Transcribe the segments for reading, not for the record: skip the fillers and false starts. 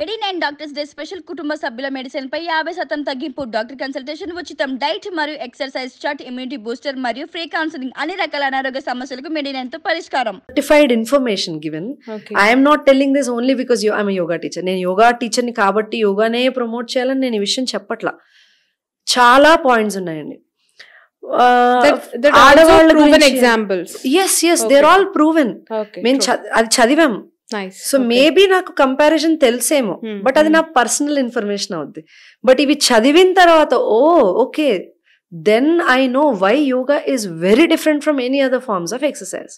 89 doctors day special కుటుంబ సభ్యుల medicine పై 50% తగ్గింపు, డాక్టర్ కన్సల్టేషన్ ఉచితం, డైట్ మరియు ఎక్సర్సైజ్ చార్ట్, ఇమ్యూనిటీ బూస్టర్ మరియు ఫ్రీ కౌన్సిలింగ్, అన్ని రకాల అనారోగ్య సమస్యలకు మెడినైన్ తో పరిష్కారం. Certified information given. Okay. I am not telling this only because I'm a yoga teacher. నేను యోగా టీచర్ని కాబట్టి యోగానే ప్రమోట్ చేయాలని నేను ఈ విషయం చెప్పట్లా. చాలా పాయింట్స్ ఉన్నాయండి. That also proven examples. Yes, they're all proven. Okay. మేము అది చదివాం. Nice. సో మేబీ నాకు కంపారిజన్ తెలిసేమో, బట్ అది నా పర్సనల్ ఇన్ఫర్మేషన్ అవుద్ది. బట్ ఇవి చదివిన తర్వాత okay, then I know why yoga is very different from any other forms of exercise.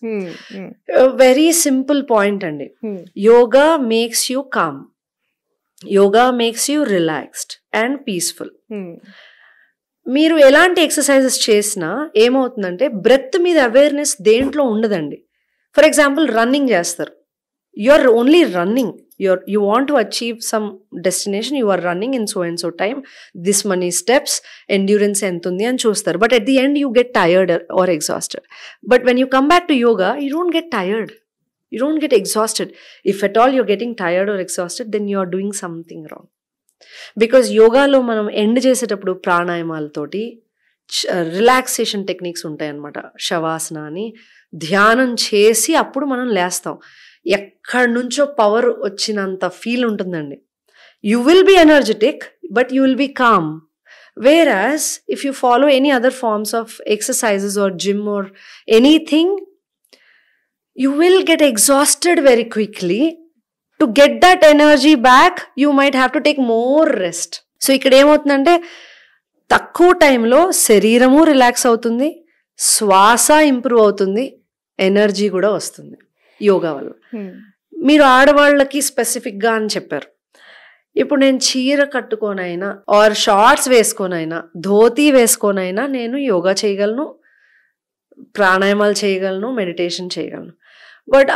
Very simple point అండి. Yoga makes you calm, yoga makes you relaxed and peaceful. మీరు ఎలాంటి exercises చేసినా ఏమవుతుందంటే breath మీద awareness దేంట్లో ఉండదండి. For example running చేస్తారు, you are only running, you want to achieve some destination, you are running in so and so time, this many steps, endurance entundi ani chustaru, but at the end you get tired or exhausted. But when you come back to yoga, you don't get tired, you don't get exhausted. If at all you're getting tired or exhausted, then you are doing something wrong. Because yoga lo manam end చేసేటప్పుడు ప్రాణాయామాలతోటి relaxation techniques ఉంటాయి అన్నమాట. శవాసన అని ధ్యానం చేసి అప్పుడు మనం లేస్తాం. ఎక్కడి నుంచో పవర్ వచ్చినంత ఫీల్ ఉంటుందండి. You will be energetic but you will be calm. Whereas if you follow any other forms of exercises or gym or anything, you will get exhausted very quickly. To get that energy back you might have to take more rest. So ఇక్కడ ఏమవుతుందంటే తక్కువ టైంలో శరీరము relax అవుతుంది, శ్వాస improve అవుతుంది, energy కూడా వస్తుంది యోగా వల్ల. మీరు ఆడవాళ్ళకి స్పెసిఫిక్గా అని చెప్పారు. ఇప్పుడు నేను చీర కట్టుకోనైనా ఆర్ షార్ట్స్ వేసుకోనైనా ధోతీ వేసుకోనైనా నేను యోగా చేయగలను, ప్రాణాయామాలు చేయగలను, మెడిటేషన్ చేయగలను. బట్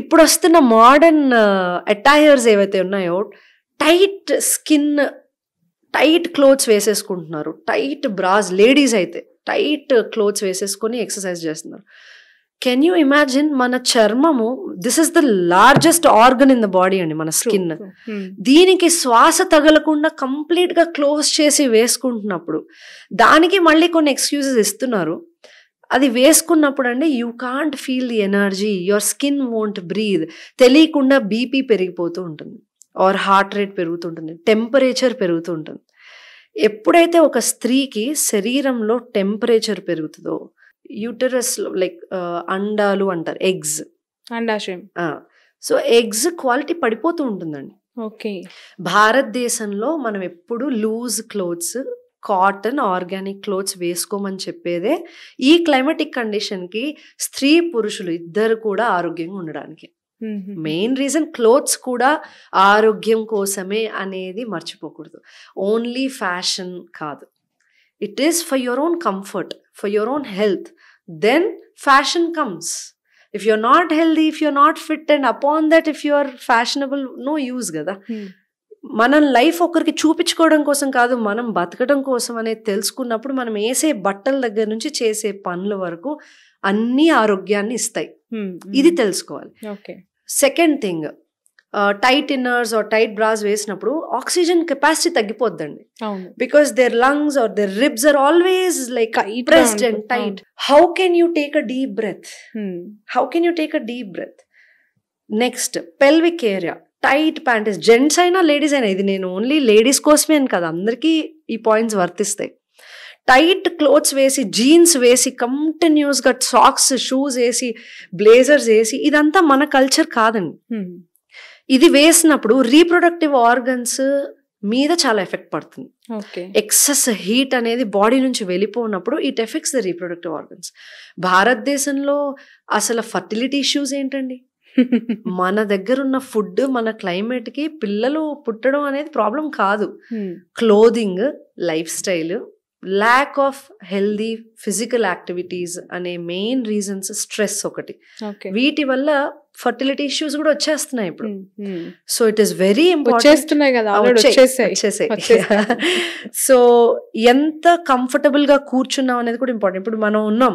ఇప్పుడు వస్తున్న మోడర్న్ అటైర్స్ ఏవైతే ఉన్నాయో, టైట్ స్కిన్, టైట్ క్లోత్స్ వేసేసుకుంటున్నారు, టైట్ బ్రాస్, లేడీస్ అయితే టైట్ క్లోత్స్ వేసేసుకొని ఎక్సర్సైజ్ చేస్తున్నారు. Can you imagine? మన చర్మము, this is the largest organ in the body అండి, మన స్కిన్. దీనికి శ్వాస తగలకుండా కంప్లీట్ గా క్లోజ్ చేసి వేసుకుంటున్నప్పుడు దానికి మళ్ళీ కొన్ని ఎక్స్క్యూజెస్ ఇస్తున్నారు. అది వేసుకున్నప్పుడు అండి you can't feel the energy, your skin won't breathe. తెలియకుండా బీపీ పెరిగిపోతూ ఉంటుంది, ఆర్ హార్ట్ రేట్ పెరుగుతుంటుంది, టెంపరేచర్ పెరుగుతూ ఉంటుంది. ఎప్పుడైతే ఒక స్త్రీకి శరీరంలో టెంపరేచర్ పెరుగుతుందో, యూటరస్ లైక్ అండాలు అంటారు, ఎగ్స్, అండాశయం. సో ఎగ్స్ క్వాలిటీ పడిపోతూ ఉంటుందండి. ఓకే. భారతదేశంలో మనం ఎప్పుడు loose clothes, cotton, organic clothes వేసుకోమని చెప్పేదే ఈ క్లైమాటిక్ కండిషన్కి స్త్రీ పురుషులు ఇద్దరు కూడా ఆరోగ్యంగా ఉండడానికి. మెయిన్ రీజన్ క్లోత్స్ కూడా ఆరోగ్యం కోసమే అనేది మర్చిపోకూడదు. ఓన్లీ ఫ్యాషన్ కాదు, it is for your own comfort, for your own health. Then fashion comes. If you're not healthy, if you're not fit, and upon that if you're fashionable, no use కదా. మనం life ఒకరికి చూపించుకోవడం కోసం కాదు, మనం బతకడం కోసం అనేది తెలుసుకున్నప్పుడు మనం వేసే బట్టల దగ్గర నుంచి చేసే పనుల వరకు అన్ని ఆరోగ్యాన్ని ఇస్తాయి. ఇది తెలుసుకోవాలి. Second thing, tight inners or tight bras వేసినప్పుడు ఆక్సిజన్ కెపాసిటీ తగ్గిపోద్దండి. Because their lungs or their ribs are always like pressed and tight. How can you take a deep breath? How can you take a deep breath? Next, pelvic area, tight panties, gents అయినా ladies అయినా, ఇది నేను only ladies కోసమే అని కదా, అందరికీ ఈ points వర్తిస్తాయి. టైట్ క్లోత్స్ వేసి, జీన్స్ వేసి, కంటిన్యూస్గా సాక్స్, షూస్ వేసి, బ్లేజర్స్ వేసి, ఇదంతా మన కల్చర్ కాదండి. ఇది వేసినప్పుడు రీప్రొడక్టివ్ ఆర్గన్స్ మీద చాలా ఎఫెక్ట్ పడుతుంది. ఎక్సెస్ హీట్ అనేది బాడీ నుంచి వెళ్ళిపోయినప్పుడు it effects the reproductive organs. భారతదేశంలో అసలు ఫర్టిలిటీ ఇష్యూస్ ఏంటండి? మన దగ్గర ఉన్న ఫుడ్, మన క్లైమేట్ కి పిల్లలు పుట్టడం అనేది ప్రాబ్లం కాదు. Clothing, life style, lack of healthy physical activities అనే మెయిన్ రీజన్స్. స్ట్రెస్ ఒకటి. వీటి వల్ల ఫర్టిలిటీ ఇష్యూస్ కూడా వచ్చేస్తున్నాయి ఇప్పుడు. So it is very important. వచ్చేస్తున్నాయి కదా, వచ్చేసాయి. సో ఎంత కంఫర్టబుల్ గా కూర్చున్నాం అనేది కూడా ఇంపార్టెంట్. ఇప్పుడు మనం ఉన్నాం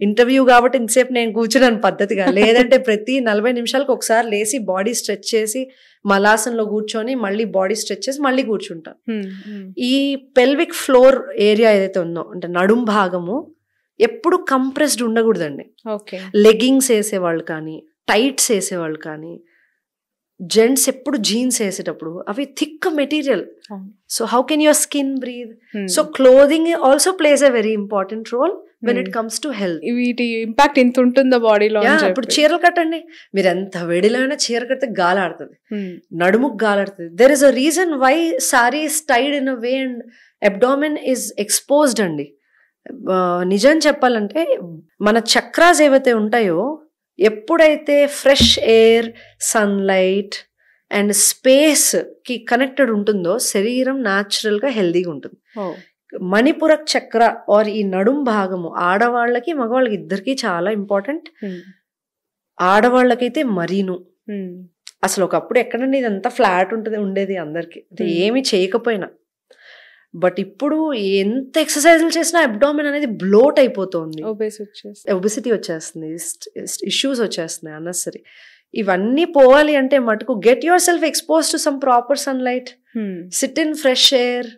ఇంటర్వ్యూ కాబట్టి ఇంతసేపు నేను కూర్చున్నాను పద్ధతిగా, లేదంటే ప్రతి 40 నిమిషాలకు ఒకసారి లేసి బాడీ స్ట్రెచ్ చేసి మలాసంలో కూర్చొని మళ్ళీ బాడీ స్ట్రెచ్ చేసి మళ్ళీ కూర్చుంటాం. ఈ పెల్విక్ ఫ్లోర్ ఏరియా ఏదైతే ఉందో అంటే నడుం భాగము ఎప్పుడు కంప్రెస్డ్ ఉండకూడదండి. లెగ్గింగ్స్ వేసేవాళ్ళు కానీ, టైట్స్ వేసేవాళ్ళు కానీ, జెంట్స్ ఎప్పుడు జీన్స్ వేసేటప్పుడు అవి thick material. So how can your skin breathe? So clothing also plays a very important role when it comes to health. వీటి ఇంపాక్ట్ ఇంత ఉంటుందా బాడీలో? ఇప్పుడు చీరలు కట్టండి, మీరు ఎంత వేడిలో అయినా చీర కడితే గాలాడుతుంది, నడుముకు గాలాడుతుంది. There is a reason why sari is tied in a way and abdomen is exposed అండి. నిజం చెప్పాలంటే మన చక్రాస్ ఏవైతే ఉంటాయో ఎప్పుడైతే fresh air, sunlight and space కి కనెక్టెడ్ ఉంటుందో శరీరం న్యాచురల్ గా హెల్దీగా ఉంటుంది. మణిపురక్ చక్ర ఆర్ ఈ నడుం భాగము ఆడవాళ్ళకి మగవాళ్ళకి ఇద్దరికి చాలా ఇంపార్టెంట్. ఆడవాళ్ళకైతే మరీను. అసలు ఒకప్పుడు ఎక్కడండి ఇదంతా ఫ్లాట్ ఉండేది అందరికి, ఏమి చేయకపోయినా. బట్ ఇప్పుడు ఎంత ఎక్సర్సైజ్లు చేసినా అబ్డామిన్ అనేది బ్లోట్ అయిపోతుంది, ఒబెసిటీ వచ్చేస్తుంది, ఇష్యూస్ వచ్చేస్తున్నాయి అన్నెసరీ. ఇవన్నీ పోవాలి అంటే మటుకు get yourself expose to some proper sunlight, sit in fresh air,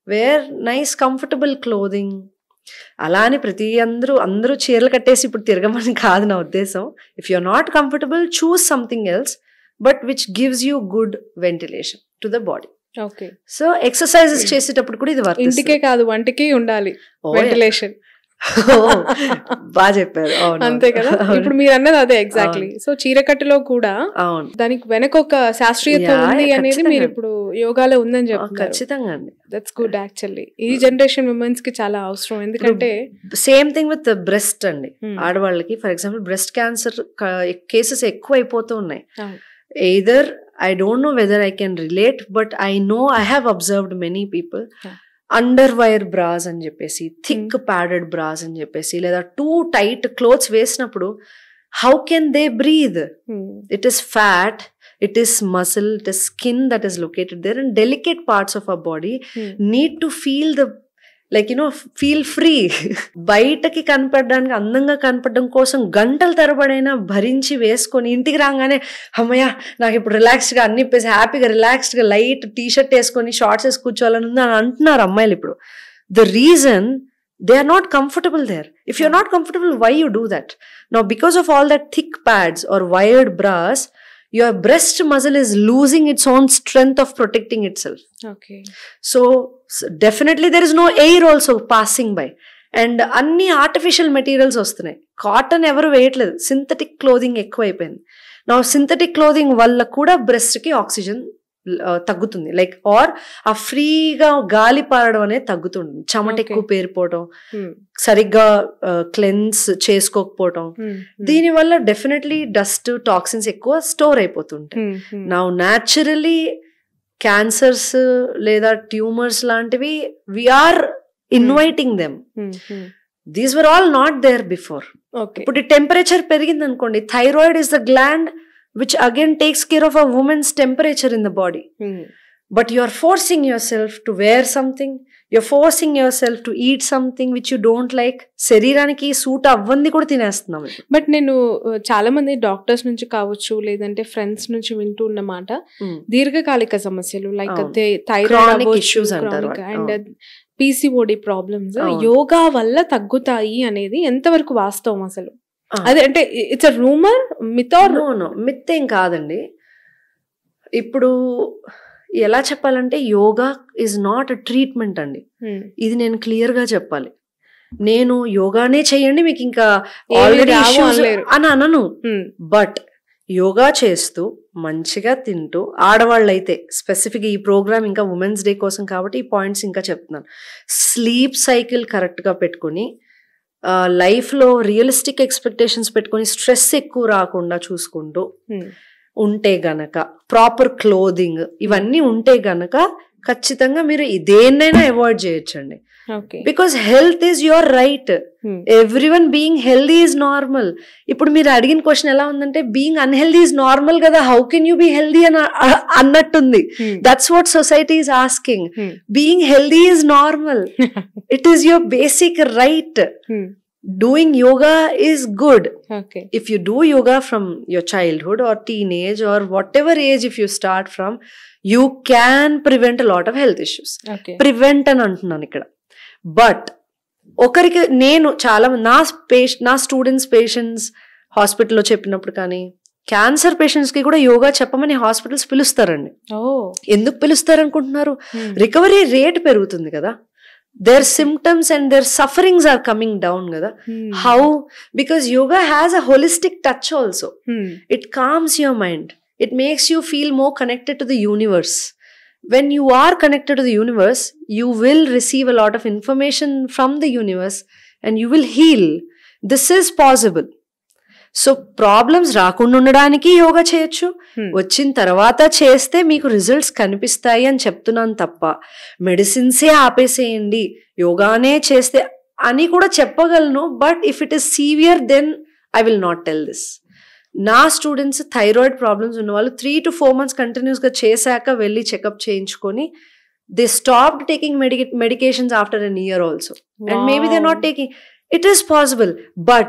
wear nice comfortable clothing. అలా అని అందరూ చీరలు కట్టేసి ఇప్పుడు తిరగమని కాదు నా ఉద్దేశం. If you are not comfortable, choose something else but which gives you good ventilation to the body. So exercises చేసేటప్పుడు కూడా ఇది ఇంటికే కాదు వంటికి ఉండాలి వెంటిలేషన్. బాగా చెప్పారు. అంతే కదా, ఇప్పుడు మీరు అన్నది అదే ఎగ్జాక్ట్లీ. సో చీరకట్టులో కూడా దానికి వెనక ఒక శాస్త్రీయత ఉంది అనేది మీరు ఇప్పుడు యోగాలో ఉందని చెప్తారు. ఖచ్చితంగా అండి, దట్స్ గుడ్. యాక్చువల్లీ ఈ జనరేషన్ ఉమెన్స్ కి చాలా అవసరం, ఎందుకంటే సేమ్ థింగ్ విత్ బ్రెస్ట్ అండి. ఆడవాళ్ళకి for example breast cancer cases ఎక్కువ అయిపోతూ ఉన్నాయి. Either I don't know whether I can relate, but I know I have observed many people underwire bras అని చెప్పేసి, థిక్ ప్యాడెడ్ బ్రాస్ అని చెప్పేసి, లేదా టూ టైట్ క్లోత్స్ వేసినప్పుడు how can they breathe? It is fat, it is muscle, it is skin that is located there, and delicate parts of our body need to feel the feel free. బయటకి కనపడడానికి, అందంగా కనపడడం కోసం గంటల తరబడైనా భరించి వేసుకొని ఇంటికి రాగానే అమ్మయ్య నాకు ఇప్పుడు రిలాక్స్డ్గా అన్ని ఇప్పేసి హ్యాపీగా రిలాక్స్డ్గా లైట్ టీ షర్ట్ వేసుకొని షార్ట్స్ వేసి కూర్చోవాలని ఉంది అని అంటున్నారు అమ్మాయిలు ఇప్పుడు. The reason they are not comfortable there. If you're not comfortable, why you do that? Now because of all that thick pads or wired bras, your breast muscle is losing its own strength of protecting itself. Okay. So definitely there is no air also passing by, and అన్ని artificial materials వస్తున్నాయి. Cotton ఎవరు వేయట్లేదు, synthetic clothing ఎక్కువ అయిపోయింది. నా synthetic clothing వల్ల కూడా breast కి ఆక్సిజన్ తగ్గుతుంది, లైక్ ఆర్ ఆ ఫ్రీగా గాలి పారడం అనేది తగ్గుతుంది. చెమట ఎక్కువ పేరిపోవడం, సరిగ్గా క్లెన్స్ చేసుకోకపోవడం, దీనివల్ల డెఫినెట్లీ డస్ట్ టాక్సిన్స్ ఎక్కువ స్టోర్ అయిపోతుంటాయి. నా న్యాచురలీ క్యాన్సర్స్ లేదా ట్యూమర్స్ లాంటివి we're inviting them. These were all not there before. ఇప్పుడు టెంపరేచర్ పెరిగింది అనుకోండి, thyroid is the gland which again takes care of a woman's temperature in the body. But you are forcing yourself to wear something, you're forcing yourself to eat something which you don't like. శరీరానికి suit అవ్వంది కూడా తినేస్తున్నాం. But నేను చాలా మంది doctors నుంచి కావచ్చు, లేదంటే friends నుంచి వింటూ ఉన్నమాట, దీర్ఘకాలిక సమస్యలు like thyroid issues and PCOD problems yoga వల్ల తగ్గుతాయి అనేది ఎంతవరకు వాస్తవం అసలు? అదే అంటే it's a rumour, myth or no? Myth ఏం కాదండి. ఇప్పుడు ఎలా చెప్పాలంటే yoga is not a treatment అండి. ఇది నేను క్లియర్ గా చెప్పాలి. నేను యోగానే చెయ్యండి మీకు ఇంకా ఆల్రెడీ అని అనను. బట్ యోగా చేస్తూ మంచిగా తింటూ, ఆడవాళ్ళైతే స్పెసిఫిక్ ఈ ప్రోగ్రామ్ ఇంకా ఉమెన్స్ డే కోసం కాబట్టి ఈ పాయింట్స్ ఇంకా చెప్తున్నాను. స్లీప్ సైకిల్ కరెక్ట్ గా పెట్టుకుని, లైఫ్లో రియలిస్టిక్ ఎక్స్పెక్టేషన్స్ పెట్టుకొని స్ట్రెస్ ఎక్కువ రాకుండా చూసుకుంటూ ఉంటే గనక, ప్రాపర్ క్లోదింగ్ ఇవన్నీ ఉంటే గనక ఖచ్చితంగా మీరు దేన్నైనా అవాయిడ్ చేయొచ్చండి. Okay. Because health is your right. Everyone being healthy is normal. ఇప్పుడు మీరు అడిగిన క్వశ్చన్ ఎలా ఉందంటే బీయింగ్ అన్హెల్దీ ఈజ్ నార్మల్ కదా, how can you be healthy అని అన్నట్టుంది. That's what society is asking. Being healthy is normal. It is your basic right. Doing yoga is good. Okay. If you do yoga from your childhood or teenage or whatever age if you start from, you can prevent a lot of health issues. Okay. Prevent అని అంటున్నాను ఇక్కడ. But ఒకరికి నేను చాలా నా students patients హాస్పిటల్లో చెప్పినప్పుడు కానీ క్యాన్సర్ పేషెంట్స్ కి కూడా యోగా చెప్పమని హాస్పిటల్స్ పిలుస్తారండి. ఎందుకు పిలుస్తారు అనుకుంటున్నారు? రికవరీ రేట్ పెరుగుతుంది కదా, their symptoms and their sufferings are coming down kada. How? Because yoga has a holistic touch also. It calms your mind. It makes you feel more connected to the universe. When you are connected to the universe, you will receive a lot of information from the universe and you will heal. This is possible. So problems రాకుండా ఉండడానికి యోగా చేయొచ్చు, వచ్చిన తర్వాత చేస్తే మీకు results కనిపిస్తాయి అని చెప్తున్నాను తప్ప మెడిసిన్సే ఆపేసేయండి యోగానే చేస్తే అని కూడా చెప్పగలను. But if it is severe then I will not tell this. నా స్టూడెంట్స్ థైరాయిడ్ ప్రాబ్లమ్స్ ఉన్న వాళ్ళు 3 to 4 months కంటిన్యూస్గా చేశాక వెళ్ళి చెకప్ చేయించుకొని they stopped taking medications after an year also. And maybe they're not taking. It is possible, but